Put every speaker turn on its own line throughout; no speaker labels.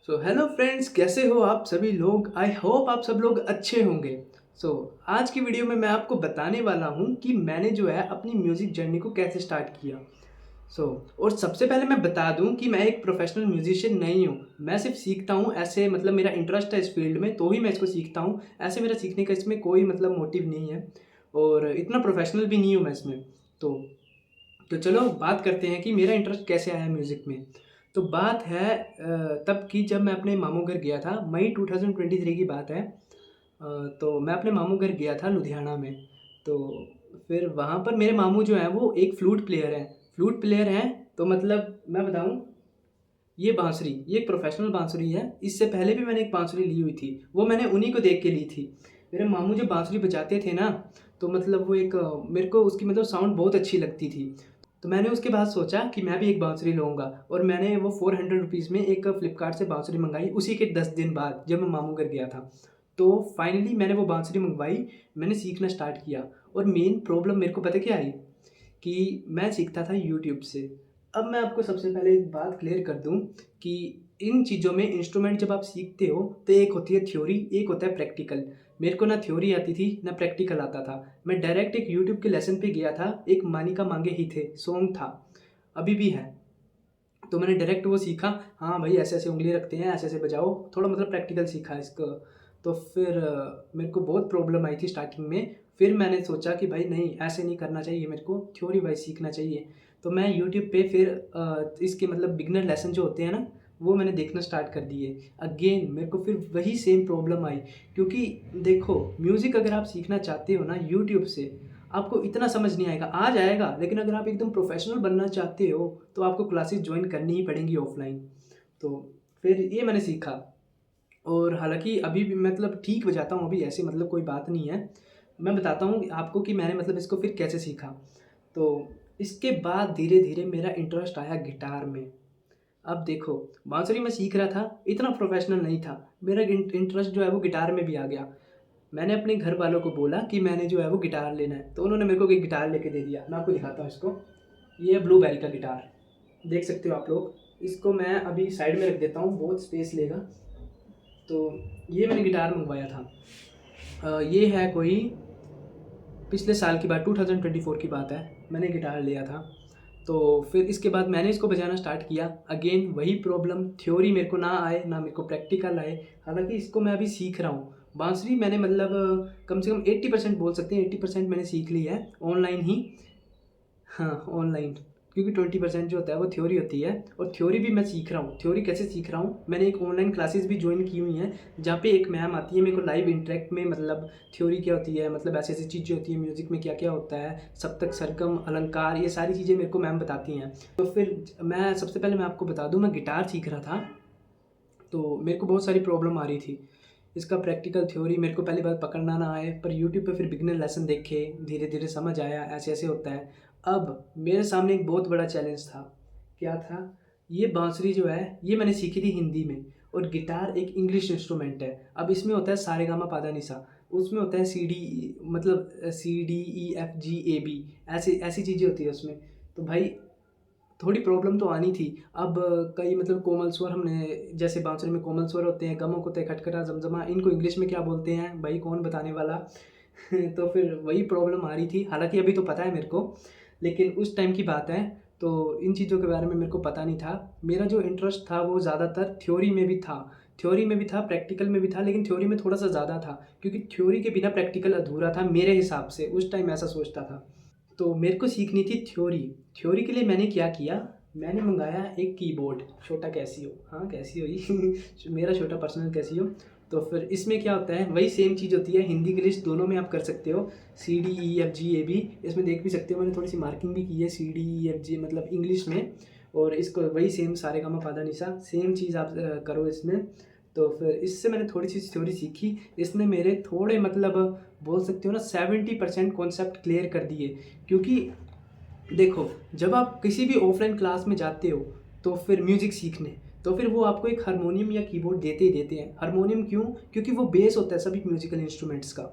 Hello friends, कैसे हो आप सभी लोग। आई होप आप सब लोग अच्छे होंगे। आज की वीडियो में मैं आपको बताने वाला हूँ कि मैंने जो है अपनी म्यूज़िक जर्नी को कैसे स्टार्ट किया। सो और सबसे पहले मैं बता दूँ कि मैं एक प्रोफेशनल म्यूजिशियन नहीं हूँ। मैं सिर्फ सीखता हूँ, ऐसे मतलब मेरा इंटरेस्ट है इस फील्ड में तो ही मैं इसको सीखता हूँ। ऐसे मेरा सीखने का इसमें कोई मतलब मोटिव नहीं है और इतना प्रोफेशनल भी नहीं हूँ मैं इसमें। तो तो चलो बात करते हैं कि मेरा इंटरेस्ट कैसे आया म्यूज़िक में। तो बात है तब की जब मैं अपने मामू घर गया था। मई 2023 की बात है। तो मैं अपने मामू घर गया था लुधियाना में। तो फिर वहाँ पर मेरे मामू जो हैं वो एक फ्लूट प्लेयर हैं। फ्लूट प्लेयर हैं तो मतलब मैं बताऊँ, ये बांसुरी, ये एक प्रोफेशनल बांसुरी है। इससे पहले भी मैंने एक बांसुरी ली हुई थी, वो मैंने उन्हीं को देख के ली थी। मेरे मामू जब बांसुरी बजाते थे ना, तो मतलब वो एक मेरे को उसकी मतलब साउंड बहुत अच्छी लगती थी। तो मैंने उसके बाद सोचा कि मैं भी एक बांसुरी लूँगा और मैंने वो 400 रुपीज़ में एक फ्लिपकार्ट से बांसुरी मंगाई उसी के 10 दिन बाद जब मैं मामू घर गया था। तो फाइनली मैंने वो बांसुरी मंगवाई, मैंने सीखना स्टार्ट किया। और मेन प्रॉब्लम मेरे को पता क्या आई कि मैं सीखता था यूट्यूब से। अब मैं आपको सबसे पहले एक बात क्लियर कर दूं कि इन चीज़ों में इंस्ट्रूमेंट जब आप सीखते हो तो एक होती है थ्योरी, एक होता है प्रैक्टिकल। मेरे को ना थ्योरी आती थी ना प्रैक्टिकल आता था। मैं डायरेक्ट एक यूट्यूब के लेसन पे गया था। एक मानिका मांगे ही थे सॉन्ग था, अभी भी है। तो मैंने डायरेक्ट वो सीखा। हाँ भाई, ऐसे ऐसे उंगली रखते हैं, ऐसे ऐसे बजाओ, थोड़ा मतलब प्रैक्टिकल सीखा इसको। तो फिर मेरे को बहुत प्रॉब्लम आई थी स्टार्टिंग में। फिर मैंने सोचा कि भाई नहीं, ऐसे नहीं करना चाहिए, मेरे को थ्योरी वाइज सीखना चाहिए। तो मैं यूट्यूब पे फिर इसके मतलब बिगनर लेसन जो होते हैं ना, वो मैंने देखना स्टार्ट कर दिए। अगेन मेरे को फिर वही सेम प्रॉब्लम आई। क्योंकि देखो, म्यूज़िक अगर आप सीखना चाहते हो ना यूट्यूब से, आपको इतना समझ नहीं आएगा, आ जाएगा, लेकिन अगर आप एकदम प्रोफेशनल बनना चाहते हो तो आपको क्लासेस ज्वाइन करनी ही पड़ेंगी ऑफलाइन। तो फिर ये मैंने सीखा। और हालांकि अभी भी मतलब ठीक बजाता हूँ, अभी ऐसी मतलब कोई बात नहीं है। मैं बताता हूँ आपको कि मैंने मतलब इसको फिर कैसे सीखा। तो इसके बाद धीरे धीरे मेरा इंटरेस्ट आया गिटार में। अब देखो, बांसुरी मैं सीख रहा था, इतना प्रोफेशनल नहीं था। मेरा इंटरेस्ट जो है वो गिटार में भी आ गया। मैंने अपने घर वालों को बोला कि मैंने जो है वो गिटार लेना है, तो उन्होंने मेरे को एक गिटार लेके दे दिया। मैं आपको दिखाता हूँ इसको। ये है ब्लूबेरी का गिटार, देख सकते हो आप लोग। इसको मैं अभी साइड में रख देता हूँ, बहुत स्पेस लेगा। तो ये मैंने गिटार मंगवाया था। ये है कोई पिछले साल की बात, 2024 की बात है, मैंने गिटार लिया था। तो फिर इसके बाद मैंने इसको बजाना स्टार्ट किया। अगेन वही प्रॉब्लम, थ्योरी मेरे को ना आए ना मेरे को प्रैक्टिकल आए। हालांकि इसको मैं अभी सीख रहा हूँ। बांसुरी मैंने मतलब कम से कम 80% बोल सकते हैं, 80% मैंने सीख ली है ऑनलाइन ही। हाँ, ऑनलाइन। क्योंकि 20% जो होता है वो थ्योरी होती है, और थ्योरी भी मैं सीख रहा हूँ। थ्योरी कैसे सीख रहा हूँ, मैंने एक ऑनलाइन क्लासेस भी ज्वाइन की हुई हैं, जहाँ पे एक मैम आती है मेरे को लाइव इंटरेक्ट में, मतलब थ्योरी क्या होती है, मतलब ऐसी ऐसी चीज़ें होती है म्यूज़िक में, क्या क्या होता है, सप्तक, सरगम, अलंकार, ये सारी चीज़ें मेरे को मैम बताती हैं। तो फिर मैं सबसे पहले मैं आपको बता दूँ, मैं गिटार सीख रहा था। तो मेरे को बहुत सारी प्रॉब्लम आ रही थी। इसका प्रैक्टिकल थ्योरी मेरे को पहली बार पकड़ना ना आए, पर यूट्यूब पे फिर बिगिनर लेसन देखे, धीरे धीरे समझ आया ऐसे ऐसे होता है। अब मेरे सामने एक बहुत बड़ा चैलेंज था। क्या था? ये बांसुरी जो है ये मैंने सीखी थी हिंदी में, और गिटार एक इंग्लिश इंस्ट्रूमेंट है। अब इसमें होता है सारेगामा पाधा निसा, उसमें होता है सी डी, मतलब CDEFGAB, ऐसी ऐसी चीज़ें होती है उसमें। तो भाई थोड़ी प्रॉब्लम तो आनी थी। अब कई मतलब कोमल स्वर, हमने जैसे बांसुरी में कोमल स्वर होते हैं, गमक होते हैं, खटखटा, जमजमा, इनको इंग्लिश में क्या बोलते हैं भाई, कौन बताने वाला। तो फिर वही प्रॉब्लम आ रही थी। हालांकि अभी तो पता है मेरे को, लेकिन उस टाइम की बात है। तो इन चीज़ों के बारे में मेरे को पता नहीं था। मेरा जो इंटरेस्ट था वो ज़्यादातर थ्योरी में भी था, थ्योरी में भी था, प्रैक्टिकल में भी था, लेकिन थ्योरी में थोड़ा सा ज़्यादा था, क्योंकि थ्योरी के बिना प्रैक्टिकल अधूरा था मेरे हिसाब से, उस टाइम ऐसा सोचता था। तो मेरे को सीखनी थी थ्योरी। थ्योरी के लिए मैंने क्या किया, मैंने मंगाया एक कीबोर्ड, छोटा कैसियो, हाँ कैसियो ही मेरा छोटा पर्सनल कैसियो। तो फिर इसमें क्या होता है, वही सेम चीज़ होती है, हिंदी इंग्लिश दोनों में आप कर सकते हो। CDEFGAB, इसमें देख भी सकते हो, मैंने थोड़ी सी मार्किंग भी की है, CDEFG मतलब इंग्लिश में। और इसको वही सेम सारेगामा पाधा निसा, सेम चीज़ आप करो इसमें। तो फिर इससे मैंने थोड़ी सी थ्योरी सीखी। इसने मेरे थोड़े मतलब बोल सकते हो ना 70% कॉन्सेप्ट क्लियर कर दिए। क्योंकि देखो, जब आप किसी भी ऑफलाइन क्लास में जाते हो तो फिर म्यूज़िक सीखने, तो फिर वो आपको एक हारमोनियम या कीबोर्ड देते ही देते हैं। हारमोनियम क्यों? क्योंकि वो बेस होता है सभी म्यूजिकल इंस्ट्रूमेंट्स का।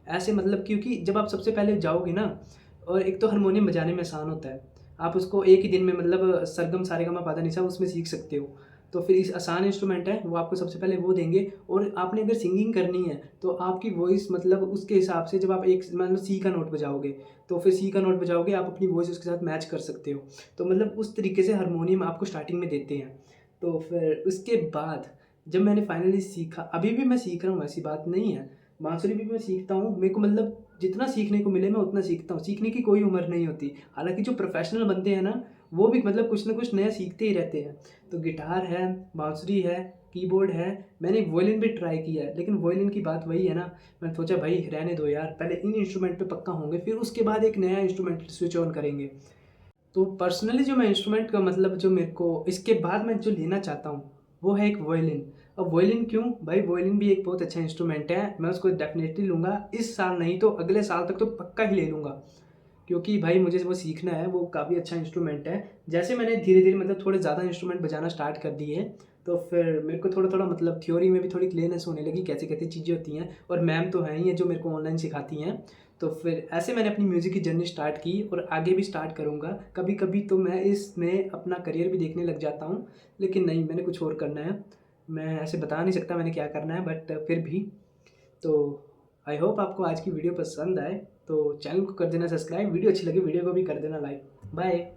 ऐसे मतलब क्योंकि जब आप सबसे पहले जाओगे ना, और एक तो हारमोनियम बजाने में आसान होता है, आप उसको एक ही दिन में मतलब सरगम सारेगामा पाधा निसा उसमें सीख सकते हो। तो फिर इस आसान इंस्ट्रूमेंट है वो आपको सबसे पहले वो देंगे। और आपने अगर सिंगिंग करनी है तो आपकी वॉइस मतलब उसके हिसाब से, जब आप एक मतलब सी का नोट बजाओगे तो फिर सी का नोट बजाओगे, आप अपनी वॉइस उसके साथ मैच कर सकते हो। तो मतलब उस तरीके से हारमोनियम आपको स्टार्टिंग में देते हैं। तो फिर उसके बाद जब मैंने फाइनली सीखा, अभी भी मैं सीख रहा हूँ, ऐसी बात नहीं है, बांसुरी भी मैं सीखता हूँ। मेरे को मतलब जितना सीखने को मिले मैं उतना सीखता हूँ, सीखने की कोई उम्र नहीं होती। हालांकि जो प्रोफेशनल बनते हैं ना, वो भी मतलब कुछ ना कुछ नया सीखते ही रहते हैं। तो गिटार है, बांसुरी है, कीबोर्ड है, मैंने वॉयलिन भी ट्राई किया है, लेकिन वॉयलिन की बात वही है ना, मैंने सोचा भाई रहने दो यार, पहले इन इंस्ट्रूमेंट पे पक्का होंगे, फिर उसके बाद एक नया इंस्ट्रूमेंट स्विच ऑन करेंगे। तो पर्सनली जो मैं इंस्ट्रूमेंट का मतलब जो मेरे को इसके बाद मैं जो लेना चाहता हूँ वो है एक वॉयलिन। अब वॉयलिन क्यों भाई, वॉयलिन भी एक बहुत अच्छा इंस्ट्रूमेंट है, मैं उसको डेफिनेटली लूँगा इस साल, नहीं तो अगले साल तक तो पक्का ही ले लूँगा। क्योंकि भाई मुझे वो सीखना है, वो काफ़ी अच्छा इंस्ट्रूमेंट है। जैसे मैंने धीरे धीरे मतलब थोड़े ज़्यादा इंस्ट्रूमेंट बजाना स्टार्ट कर दिए, तो फिर मेरे को थोड़ा थोड़ा मतलब थ्योरी में भी थोड़ी क्लियरनेस होने लगी, कैसे कैसे चीज़ें होती हैं। और मैम तो हैं ही हैं जो मेरे को ऑनलाइन सिखाती हैं। तो फिर ऐसे मैंने अपनी म्यूज़िक की जर्नी स्टार्ट की और आगे भी स्टार्ट करूँगा। कभी कभी तो मैं इसमें अपना करियर भी देखने लग जाता हूँ, लेकिन नहीं, मैंने कुछ और करना है। मैं ऐसे बता नहीं सकता मैंने क्या करना है, बट फिर भी। तो आई होप आपको आज की वीडियो पसंद आए, तो चैनल को कर देना सब्सक्राइब, वीडियो अच्छी लगी वीडियो को भी कर देना लाइक। बाय।